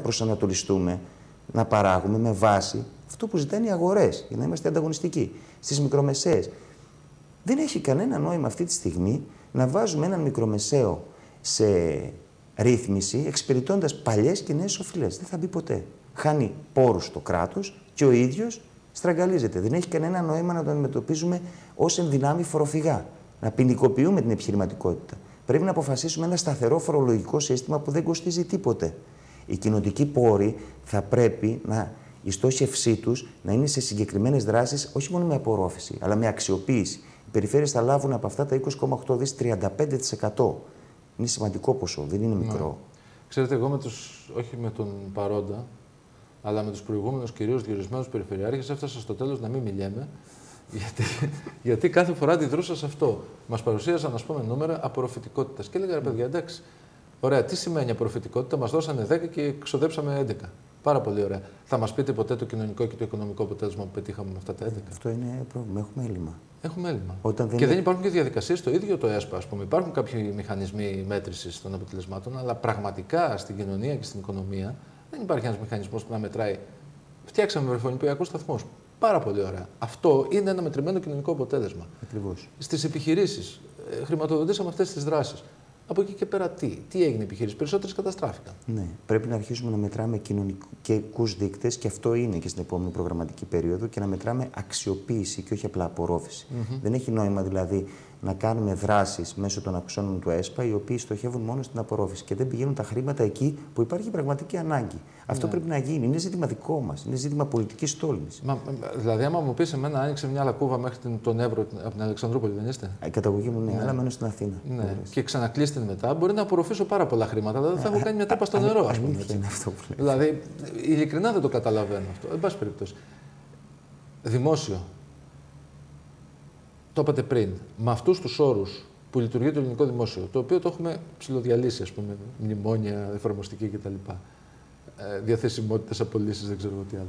προσανατολιστούμε να παράγουμε με βάση αυτό που ζητάνε οι αγορές, για να είμαστε ανταγωνιστικοί. Στις μικρομεσαίες. Δεν έχει κανένα νόημα αυτή τη στιγμή να βάζουμε έναν μικρομεσαίο σε ρύθμιση, εξυπηρετώντας παλιές και νέες οφειλές. Δεν θα μπει ποτέ. Χάνει πόρους το κράτος και ο ίδιος στραγγαλίζεται. Δεν έχει κανένα νόημα να το αντιμετωπίζουμε ως ενδυνάμει φοροφυγά. Να ποινικοποιούμε την επιχειρηματικότητα. Πρέπει να αποφασίσουμε ένα σταθερό φορολογικό σύστημα που δεν κοστίζει τίποτε. Οι κοινοτικοί πόροι θα πρέπει η στόχευσή τους να είναι σε συγκεκριμένες δράσεις, όχι μόνο με απορρόφηση, αλλά με αξιοποίηση. Οι περιφέρειες θα λάβουν από αυτά τα 20,8 δις 35%. Είναι σημαντικό ποσό, δεν είναι μικρό. Ναι. Ξέρετε, εγώ όχι με τον παρόντα, αλλά με τους προηγούμενους κυρίως διορισμένους περιφερειάρχες έφτασα στο τέλος να μην μιλιέμαι, γιατί κάθε φορά αντιδρούσα σε αυτό. Μας παρουσίασαν, ας πούμε, νούμερα απορροφητικότητας. Και έλεγα, ρε παιδιά, εντάξει, ωραία, τι σημαίνει απορροφητικότητα, μας δώσανε 10 και ξοδέψαμε 11. Πάρα πολύ ωραία. Θα μας πείτε ποτέ το κοινωνικό και το οικονομικό αποτέλεσμα που πετύχαμε με αυτά τα 11? Αυτό είναι πρόβλημα. Έχουμε έλλειμμα. Έχουμε έλλειμμα. Δεν υπάρχουν και διαδικασίες στο ίδιο το ΕΣΠΑ. Ας πούμε. Υπάρχουν κάποιοι μηχανισμοί μέτρησης των αποτελεσμάτων, αλλά πραγματικά στην κοινωνία και στην οικονομία δεν υπάρχει ένας μηχανισμός που να μετράει. Φτιάξαμε βρεφονιπιακούς σταθμούς. Πάρα πολύ ωραία. Αυτό είναι ένα μετρημένο κοινωνικό αποτέλεσμα. Ακριβώς. Στις επιχειρήσεις χρηματοδοτήσαμε αυτές τις δράσεις. Από εκεί και πέρα τι έγινε οι επιχειρήσεις? Περισσότερες καταστράφηκαν. Ναι. Πρέπει να αρχίσουμε να μετράμε κοινωνικούς δείκτες και αυτό είναι και στην επόμενη προγραμματική περίοδο και να μετράμε αξιοποίηση και όχι απλά απορρόφηση. Δεν έχει νόημα δηλαδή να κάνουμε δράσεις μέσω των αξώνων του ΕΣΠΑ οι οποίοι στοχεύουν μόνο στην απορρόφηση και δεν πηγαίνουν τα χρήματα εκεί που υπάρχει πραγματική ανάγκη. Αυτό πρέπει να γίνει. Είναι ζήτημα δικό μας. Είναι ζήτημα πολιτικής τόλμης. Δηλαδή, άμα μου πεις εμένα, άνοιξε μια λακκούβα μέχρι τον Εύρο από την Αλεξανδρούπολη, δεν είστε? Η καταγωγή μου, ναι, αλλά μένω στην Αθήνα. Ναι. Και ξανακλείσει την μετά, μπορεί να απορροφήσω πάρα πολλά χρήματα. Δηλαδή, θα έχω κάνει μια τρύπα στο νερό, ας πούμε. Είναι αυτό που λέτε. Δηλαδή, ειλικρινά δεν το καταλαβαίνω αυτό. Εν πάση περιπτώσει. Δημόσιο. Το είπατε πριν. Με αυτούς τους όρους που λειτουργεί το ελληνικό δημόσιο, το οποίο το έχουμε ψηλοδιαλύσει, ας πούμε, μνημόνια, εφαρμοστική κτλ. Διαθεσιμότητες, απολύσεις, δεν ξέρω τι άλλο.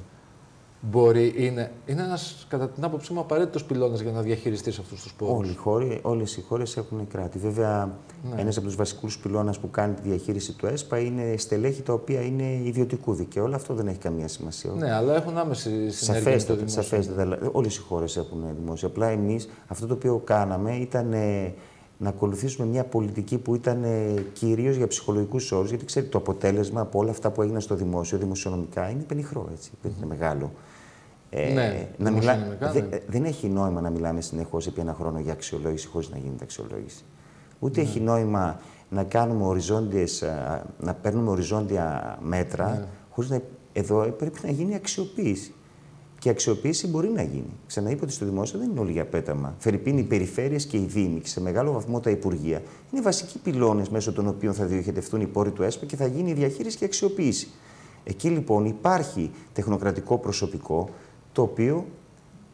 Είναι ένας, κατά την άποψή μου, απαραίτητος πυλώνας για να διαχειριστείς αυτούς τους πόρους. Όλες οι χώρες έχουν κράτη. Βέβαια, ένας από τους βασικούς πυλώνας που κάνει τη διαχείριση του ΕΣΠΑ είναι στελέχη τα οποία είναι ιδιωτικού δικαίου. Όλο αυτό δεν έχει καμία σημασία. Ναι, αλλά έχουν άμεση συνέργεια με το δημόσιο. Σαφέστατα. Όλες οι χώρες έχουν δημόσιο. Απλά εμείς αυτό το οποίο κάναμε ήταν να ακολουθήσουμε μια πολιτική που ήταν κυρίως για ψυχολογικούς όρους. Γιατί ξέρετε, το αποτέλεσμα από όλα αυτά που έγιναν στο δημόσιο, δημοσιονομικά, είναι πενιχρό. Έτσι, δεν είναι μεγάλο. Ναι, δεν έχει νόημα να μιλάμε συνεχώς επί ένα χρόνο για αξιολόγηση χωρίς να γίνεται αξιολόγηση. Ούτε έχει νόημα να κάνουμε να παίρνουμε οριζόντια μέτρα, χωρίς να. Εδώ πρέπει να γίνει αξιοποίηση. Και η αξιοποίηση μπορεί να γίνει. Ξαναείπα ότι στο δημόσιο δεν είναι όλοι για πέταμα. Φερειπίν οι περιφέρειες και οι δήμοι και σε μεγάλο βαθμό τα υπουργεία είναι βασικοί πυλώνες μέσω των οποίων θα διοχετευτούν οι πόροι του ΕΣΠΑ και θα γίνει η διαχείριση και η αξιοποίηση. Εκεί λοιπόν υπάρχει τεχνοκρατικό προσωπικό το οποίο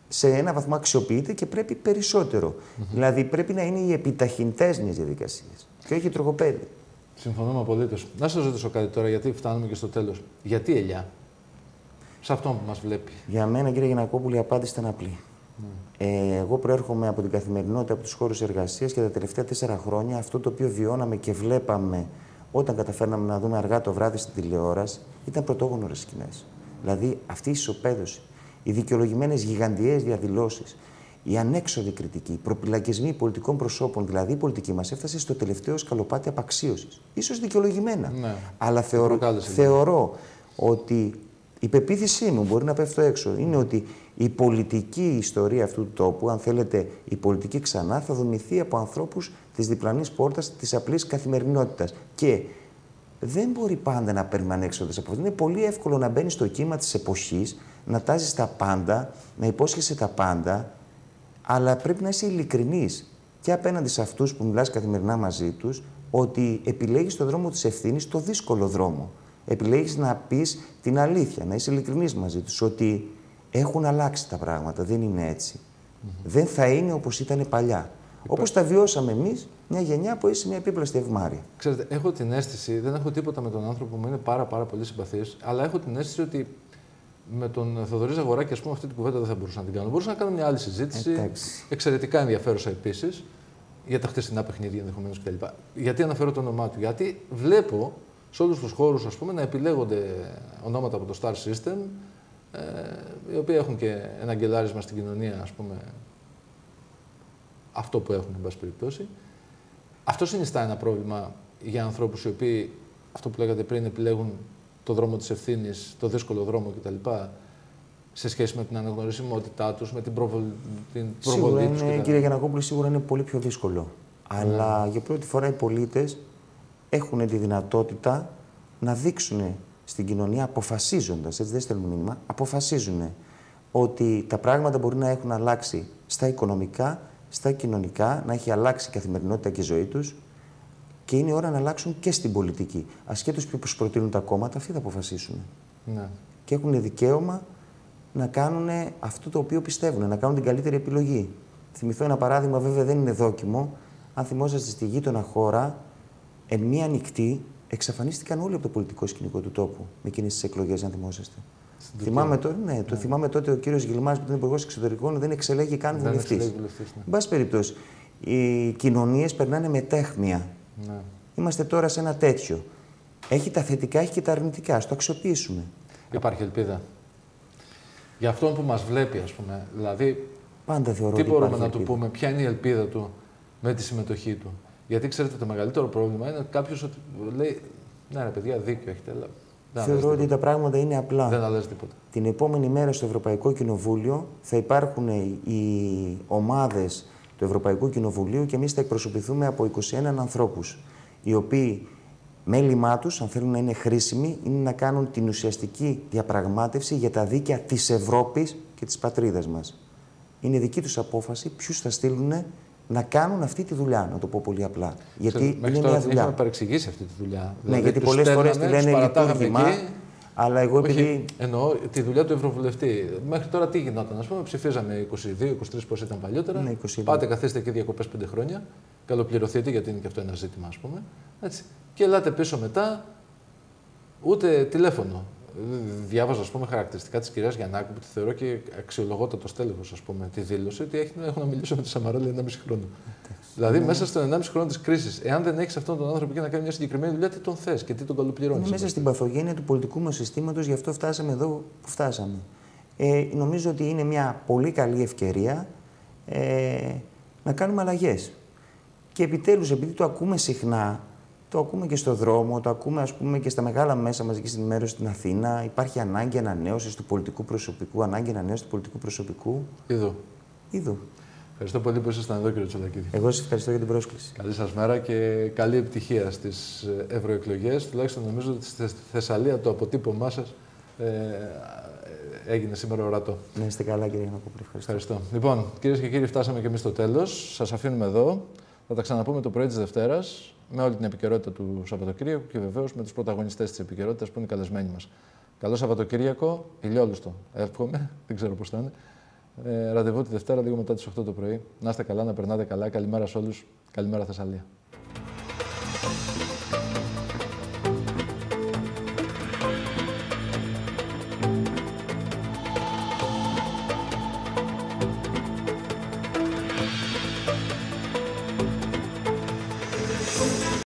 σε ένα βαθμό αξιοποιείται και πρέπει περισσότερο. Δηλαδή πρέπει να είναι οι επιταχυντές μιας διαδικασίας και όχι οι τροχοπέδοι. Συμφωνούμε απολύτως. Να σας ρωτήσω κάτι τώρα, γιατί φτάνουμε και στο τέλος. Γιατί ελιά? Σε αυτόν που μας βλέπει. Για μένα, κύριε Γιαννακόπουλη, η απάντηση ήταν απλή. Εγώ προέρχομαι από την καθημερινότητα, από τους χώρους εργασίας και τα τελευταία 4 χρόνια αυτό το οποίο βιώναμε και βλέπαμε όταν καταφέρναμε να δούμε αργά το βράδυ στην τηλεόραση ήταν πρωτόγνωρες σκηνές. Δηλαδή αυτή η ισοπαίδωση, οι δικαιολογημένες γιγαντιαίες διαδηλώσεις, η ανέξοδη κριτική, οι προπυλακισμοί πολιτικών προσώπων, δηλαδή η πολιτική μας έφτασε στο τελευταίο σκαλοπάτι απαξίωσης. Ίσως δικαιολογημένα. Ναι. Αλλά θεωρώ ότι η πεποίθησή μου, μπορεί να πέφτω έξω, είναι ότι η πολιτική ιστορία αυτού του τόπου, αν θέλετε η πολιτική ξανά, θα δομηθεί από ανθρώπους της διπλανής πόρτας της απλής καθημερινότητας. Και δεν μπορεί πάντα να παίρνουμε ανέξοδες από αυτό. Είναι πολύ εύκολο να μπαίνει στο κύμα της εποχής, να τάζεις τα πάντα, να υπόσχεσαι τα πάντα, αλλά πρέπει να είσαι ειλικρινής και απέναντι σε αυτούς που μιλάς καθημερινά μαζί τους, ότι επιλέγεις τον δρόμο της ευθύνης, το δύσκολο δρόμο. Επιλέγεις να πεις την αλήθεια, να είσαι ειλικρινής μαζί τους, ότι έχουν αλλάξει τα πράγματα, δεν είναι έτσι. Δεν θα είναι όπως ήταν παλιά. Όπως τα βιώσαμε εμείς, μια γενιά που είσαι μια επίπλαστη ευμάρεια. Ξέρετε, έχω την αίσθηση, δεν έχω τίποτα με τον άνθρωπο μου, είναι πάρα πολύ συμπαθής, αλλά έχω την αίσθηση ότι με τον Θοδωρή Ζαγοράκη, ας πούμε, αυτή την κουβέντα δεν θα μπορούσα να την κάνω. Μπορούσα να κάνω μια άλλη συζήτηση, εξαιρετικά ενδιαφέρουσα επίσης, για τα χτεσινά παιχνίδια ενδεχομένως κτλ. Γιατί αναφέρω το όνομά του? Γιατί βλέπω σε όλους τους χώρους, ας πούμε, να επιλέγονται ονόματα από το Star System, οι οποίοι έχουν και ένα γκελάρισμα στην κοινωνία, ας πούμε, αυτό που έχουν, εν πάση περιπτώσει. Αυτό συνιστά ένα πρόβλημα για ανθρώπους οι οποίοι, αυτό που λέγατε πριν, επιλέγουν το δρόμο της ευθύνης, το δύσκολο δρόμο κτλ. Σε σχέση με την αναγνωρισιμότητά τους, με την προβολή τους. Κύριε Γιαννακόπουλε, σίγουρα είναι πολύ πιο δύσκολο. Αλλά για πρώτη φορά οι πολίτες έχουν τη δυνατότητα να δείξουν στην κοινωνία, αποφασίζοντας, έτσι δεν στέλνουν μήνυμα, αποφασίζουν ότι τα πράγματα μπορεί να έχουν αλλάξει στα οικονομικά, στα κοινωνικά, να έχει αλλάξει η καθημερινότητα και η ζωή τους και είναι η ώρα να αλλάξουν και στην πολιτική. Ασχέτως ποιος προτείνουν τα κόμματα, αυτοί θα αποφασίσουν. Ναι. Και έχουν δικαίωμα να κάνουν αυτό το οποίο πιστεύουν, να κάνουν την καλύτερη επιλογή. Θυμηθώ ένα παράδειγμα, βέβαια δεν είναι δόκιμο. Αν θυμόσαστε, στη γείτονα χώρα, εν μία νυχτή, εξαφανίστηκαν όλοι από το πολιτικό σκηνικό του τόπου με εκείνες τις εκλογές, αν θυμόσαστε. Θυμάμαι τότε ο κύριος Γιλμάς, που ήταν υπουργός εξωτερικών, δεν εξελέγει καν βουλευτής. Εν πάση περιπτώσει, οι κοινωνίες περνάνε μετέχμια. Ναι. Είμαστε τώρα σε ένα τέτοιο. Έχει τα θετικά, έχει και τα αρνητικά. Ας το αξιοποιήσουμε. Υπάρχει ελπίδα. Για αυτόν που μας βλέπει, ας πούμε. Δηλαδή, πάντα θεωρώ τι μπορούμε να του πούμε, ποια είναι η ελπίδα του με τη συμμετοχή του. Γιατί ξέρετε, το μεγαλύτερο πρόβλημα είναι κάποιος ότι λέει: ναι, ρε παιδιά, δίκιο έχετε. Θεωρώ ότι τα πράγματα είναι απλά. Δεν αλλάζει τίποτα. Την επόμενη μέρα στο Ευρωπαϊκό Κοινοβούλιο θα υπάρχουν οι ομάδες του Ευρωπαϊκού Κοινοβουλίου και εμείς θα εκπροσωπηθούμε από 21 ανθρώπους, οι οποίοι μέλημά τους, αν θέλουν να είναι χρήσιμοι, είναι να κάνουν την ουσιαστική διαπραγμάτευση για τα δίκαια της Ευρώπης και της πατρίδας μας. Είναι δική τους απόφαση ποιους θα στείλουν να κάνουν αυτή τη δουλειά, να το πω πολύ απλά. Γιατί είναι μια δουλειά. Έχουμε παρεξηγήσει αυτή τη δουλειά. Ναι, δηλαδή, γιατί πολλές φορές τη λένε λειτουργήμα, αλλά εγώ επειδή... Όχι, εννοώ τη δουλειά του Ευρωβουλευτή. Μέχρι τώρα τι γινόταν, ας πούμε, ψηφίζαμε 22-23 πώς ήταν παλιότερα. Ναι, πάτε, καθίστε εκεί διακοπές 5 χρόνια, καλοπληρωθείτε, γιατί είναι και αυτό ένα ζήτημα, ας πούμε. Έτσι. Και ελάτε πίσω μετά, ούτε τηλέφωνο. Διάβαζα, ας πούμε, χαρακτηριστικά της κυρίας Γιαννάκου, που τη θεωρώ και αξιολογότατο στέλεχος, ας πούμε, τη δήλωση ότι έχουν να μιλήσω με τη Σαμαρόλη 1,5 χρόνο. Δηλαδή, μέσα στον 1,5 χρόνο της κρίσης, εάν δεν έχεις αυτόν τον άνθρωπο και να κάνει μια συγκεκριμένη δουλειά, τι τον θες και τι τον καλοπληρώνεις. Είναι μέσα στην παθογένεια του πολιτικού μας συστήματος, γι' αυτό φτάσαμε εδώ που φτάσαμε. Νομίζω ότι είναι μια πολύ καλή ευκαιρία να κάνουμε αλλαγές. Και επιτέλους, επειδή το ακούμε συχνά, το ακούμε και στο δρόμο, το ακούμε, ας πούμε, και στα μεγάλα μέσα μαζικής ενημέρωσης στην Αθήνα. Υπάρχει ανάγκη ανανέωσης του πολιτικού προσωπικού, ανάγκη ανανέωσης του πολιτικού προσωπικού. Είδου. Ευχαριστώ πολύ που ήσασταν εδώ, κύριε Τσολακίδη. Εγώ σας ευχαριστώ για την πρόσκληση. Καλή σας μέρα και καλή επιτυχία στις ευρωεκλογές. Τουλάχιστον νομίζω ότι στη Θεσσαλία το αποτύπωμά σας έγινε σήμερα ορατό. Να είστε καλά, κύριε Γιαννακόπουλε. Ευχαριστώ. Λοιπόν, κυρίες και κύριοι, φτάσαμε και εμείς στο τέλος. Σας αφήνουμε εδώ. Θα τα ξαναπούμε το πρωί της Δευτέρας με όλη την επικαιρότητα του Σαββατοκύριακου και βεβαίως με τους πρωταγωνιστές της επικαιρότητας που είναι οι καλεσμένοι μας. Καλό Σαββατοκύριακο, ηλιόλουστο. Εύχομαι, δεν ξέρω πώς θα είναι. Ραντεβού τη Δευτέρα λίγο μετά τις 8 το πρωί. Να είστε καλά, να περνάτε καλά. Καλημέρα σε όλους. Καλημέρα Θεσσαλία.